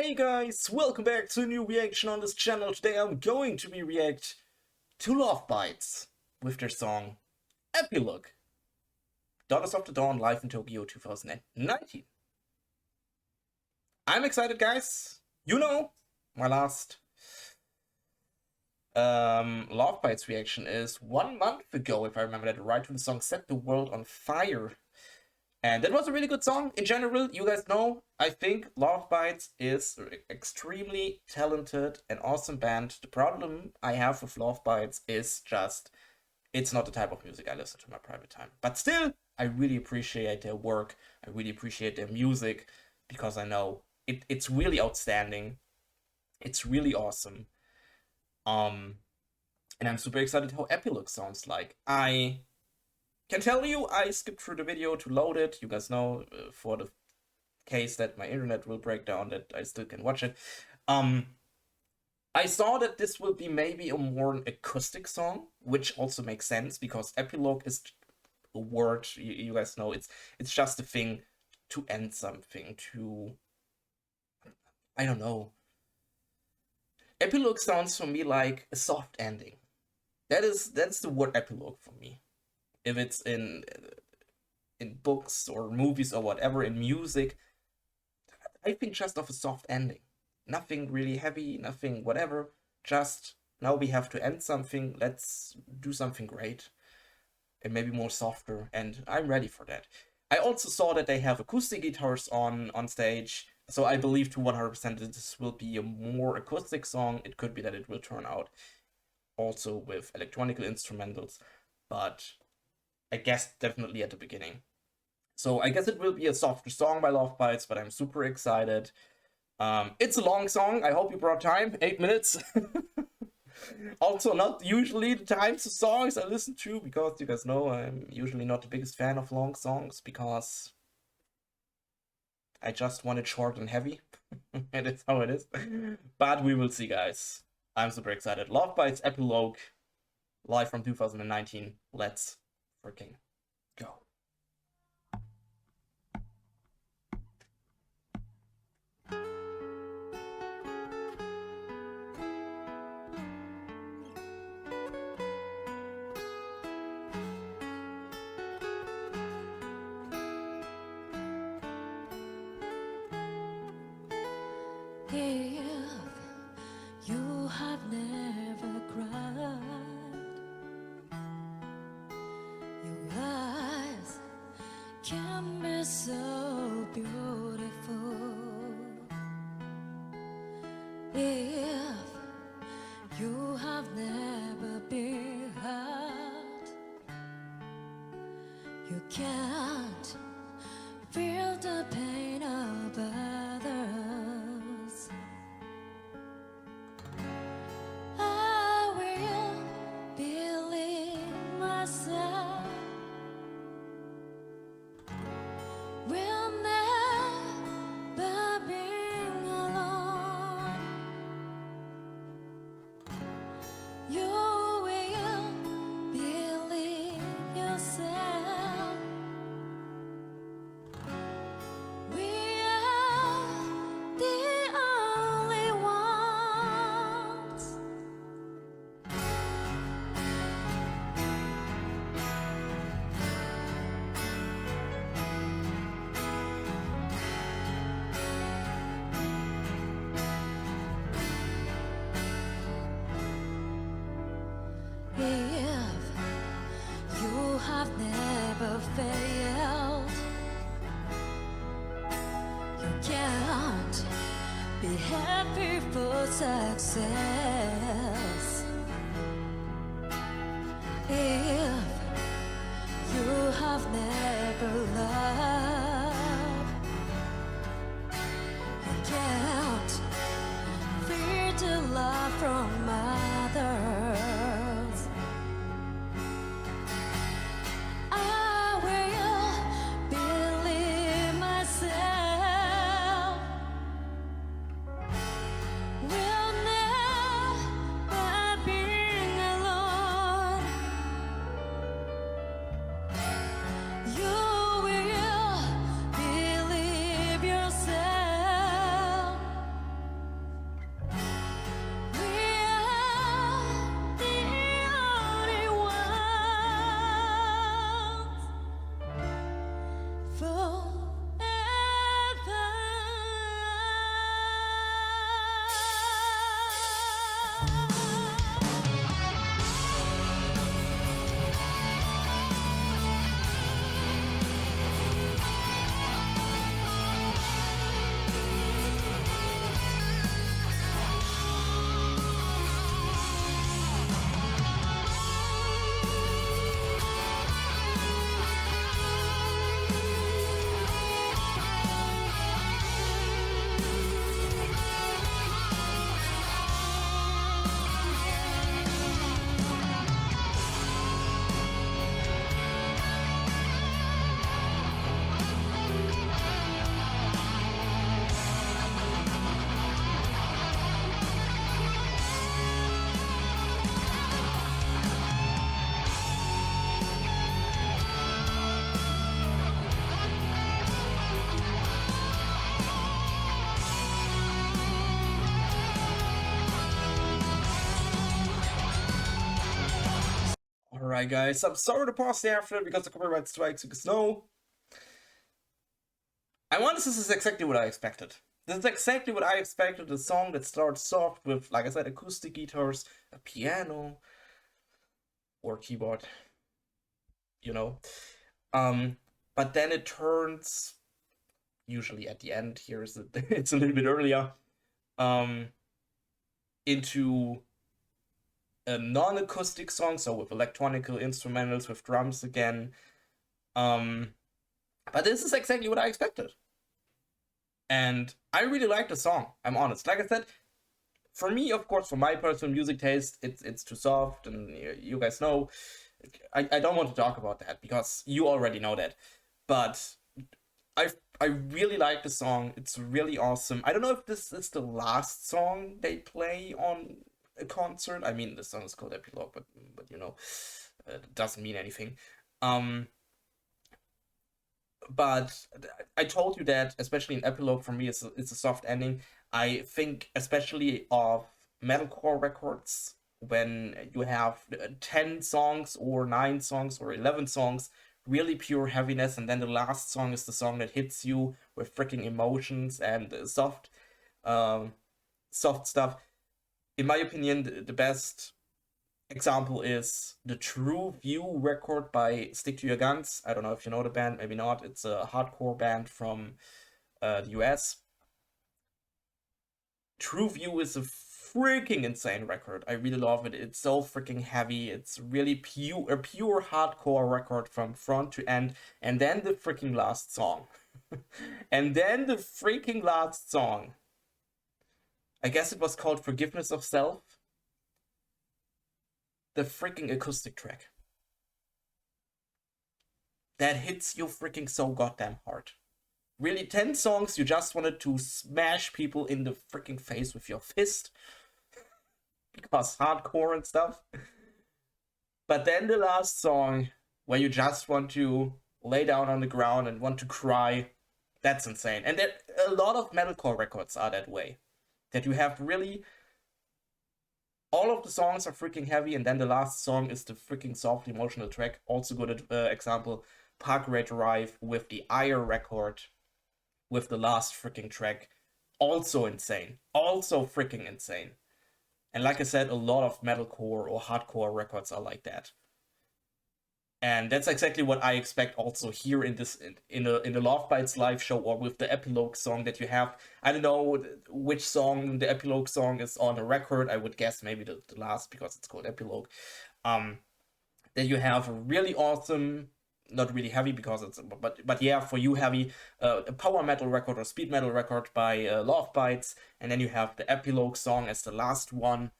Hey guys, welcome back to a new reaction on this channel. Today I'm going to be react to Lovebites with their song Epilogue. Daughters of the Dawn live in Tokyo 2019. I'm excited, guys. You know, my last Lovebites reaction is 1 month ago, if I remember that right, when the song Set the World on Fire. And that was a really good song. In general, you guys know, I think Lovebites is an extremely talented and awesome band. The problem I have with Lovebites is just, it's not the type of music I listen to in my private time. But still, I really appreciate their work. I really appreciate their music because I know it's really outstanding. It's really awesome. And I'm super excited how Epilogue sounds like. I can tell you, I skipped through the video to load it. You guys know, for the case that my internet will break down, that I still can watch it. I saw that this will be maybe a more acoustic song, which also makes sense because epilogue is a word, you guys know, it's just a thing to end something, to, I don't know. Epilogue sounds for me like a soft ending. That's the word epilogue for me. If it's in books or movies or whatever, in music, I think just of a soft ending. Nothing really heavy, nothing whatever. Just, now we have to end something, let's do something great. And maybe more softer, and I'm ready for that. I also saw that they have acoustic guitars on stage, so I believe to 100% that this will be a more acoustic song. It could be that it will turn out also with electronic instrumentals, but I guess definitely at the beginning. So I guess it will be a softer song by Lovebites, but I'm super excited. It's a long song. I hope you brought time. 8 minutes. Also not usually the types of songs I listen to, because you guys know I'm usually not the biggest fan of long songs, because I just want it short and heavy. And it's how it is. But we will see, guys. I'm super excited. Lovebites Epilogue, live from 2019. Let's freaking go. If you have never cried, your eyes can be so beautiful. If you have never been hurt, you can't feel the pain of others. I will believe myself, will never be alone. You will believe yourself. We are the only ones. If you have never failed, you can't be happy for success. If you have never loved, you can't fear the love from others. I will believe myself, will never Alright, guys, I'm sorry to pause there after because the copyright strikes, because no. This is exactly what I expected. This is exactly what I expected, a song that starts soft with, like I said, acoustic guitars, a piano, or keyboard, you know. But then it turns, usually at the end, it's a little bit earlier, into a non-acoustic song, so with electronical instrumentals, with drums again. But this is exactly what I expected. And I really like the song, I'm honest. Like I said, for me, of course, for my personal music taste, it's too soft, and you guys know. I don't want to talk about that, because you already know that. But I really like the song. It's really awesome. I don't know if this is the last song they play on a concert. I mean, the song is called Epilogue, but you know, it doesn't mean anything. But I told you that, especially in Epilogue, for me, it's a soft ending. I think especially of metalcore records, when you have 10 songs or 9 songs or 11 songs, really pure heaviness, and then the last song is the song that hits you with freaking emotions and soft stuff. In my opinion, the best example is the True View record by Stick to Your Guns. I don't know if you know the band, maybe not. It's a hardcore band from the US. True View is a freaking insane record. I really love it. It's so freaking heavy. It's really a pure hardcore record from front to end. And then the freaking last song. And then the freaking last song. I guess it was called Forgiveness of Self. The freaking acoustic track. That hits you freaking so goddamn hard. Really, 10 songs you just wanted to smash people in the freaking face with your fist. Because hardcore and stuff. But then the last song, where you just want to lay down on the ground and want to cry, that's insane. And a lot of metalcore records are that way. That you have really... all of the songs are freaking heavy, and then the last song is the freaking soft emotional track. Also good example, Parkway Drive with the Ire record, with the last freaking track. Also insane. Also freaking insane. And like I said, a lot of metalcore or hardcore records are like that. And that's exactly what I expect also here in the Lovebites live show, or with the Epilogue song that you have. I don't know which song the Epilogue song is on the record. I would guess maybe the last, because it's called Epilogue. That you have a really awesome, not really heavy, because it's, but yeah, for you heavy, a power metal record or speed metal record by Lovebites, and then you have the Epilogue song as the last one,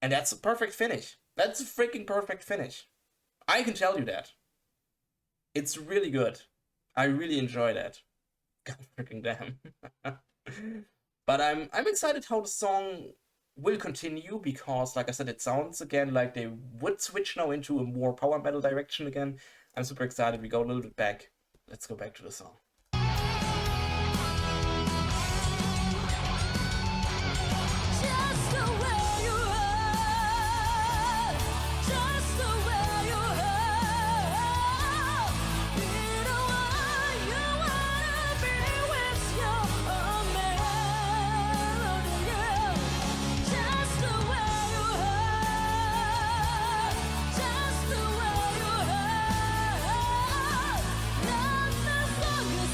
and that's a perfect finish. That's a freaking perfect finish. I can tell you that. It's really good. I really enjoy that. God freaking damn. But I'm excited how the song will continue, because, like I said, it sounds again like they would switch now into a more power metal direction again. I'm super excited. We go a little bit back. Let's go back to the song. Just the way you are, just the way you are. Be the one you wanna be with your melody, yeah. Just the way you are, just the way you are. Not the song is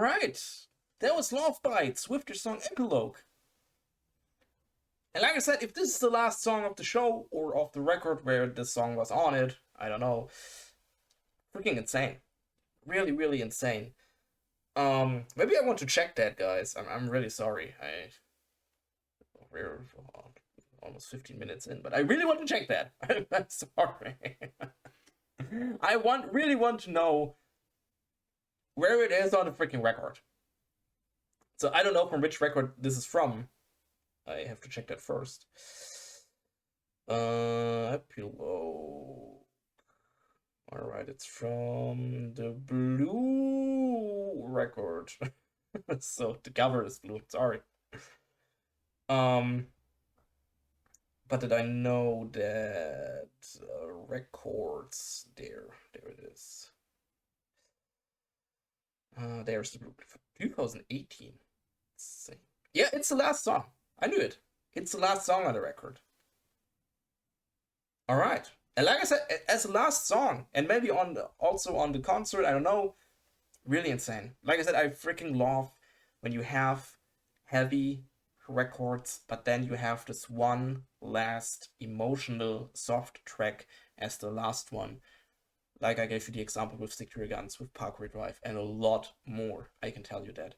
Alright, that was Lovebites with their song Epilogue. And like I said, if this is the last song of the show, or of the record where this song was on it, I don't know. Freaking insane. Really, really insane. Maybe I want to check that, guys. I'm really sorry. We're almost 15 minutes in, but I really want to check that. I'm sorry. I really want to know where it is on the freaking record. So I don't know from which record this is from. I have to check that first. Epilogue. Alright, it's from the blue record. So the cover is blue, sorry. But did I know that records there it is. There's the blue 2018. Let's see. Yeah, it's the last song. I knew it. It's the last song on the record. All right. And like I said, as the last song, and maybe also on the concert, I don't know, really insane. Like I said, I freaking love when you have heavy records, but then you have this one last emotional soft track as the last one. Like I gave you the example with Stick to Your Guns, with Parkway Drive, and a lot more, I can tell you that.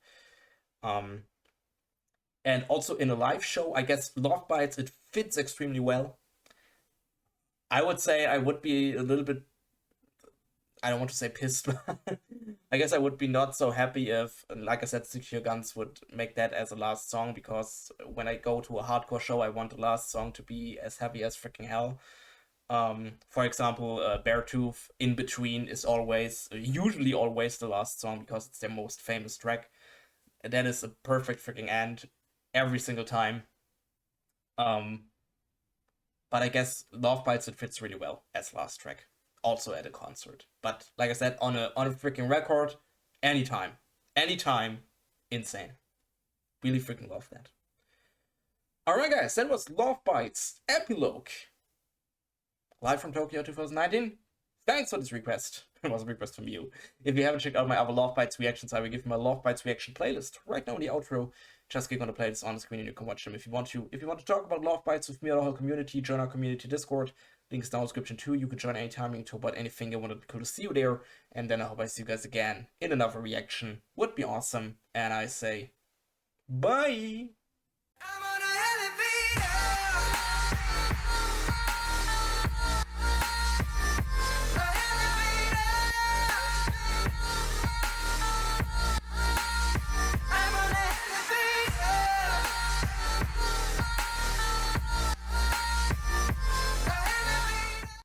And also in a live show, I guess Lovebites, it fits extremely well. I would say I would be a little bit, I don't want to say pissed, but I guess I would be not so happy if, like I said, Stick to Your Guns would make that as a last song, because when I go to a hardcore show, I want the last song to be as heavy as freaking hell. For example, Beartooth, In Between is usually always the last song, because it's their most famous track. And that is a perfect freaking end every single time. But I guess Lovebites, it fits really well as last track, also at a concert. But like I said, on a freaking record, anytime, insane. Really freaking love that. Alright guys, that was Lovebites Epilogue, live from Tokyo 2019. Thanks for this request. It was a request from you. If you haven't checked out my other Lovebites reactions, I will give you my Lovebites reaction playlist right now in the outro. Just click on the playlist on the screen and you can watch them if you want to. If you want to talk about Lovebites with me or the whole community, join our community Discord. Links down in the description too. You can join anytime, you can talk about anything. I want to be cool to see you there. And then I hope I see you guys again in another reaction. Would be awesome. And I say, bye!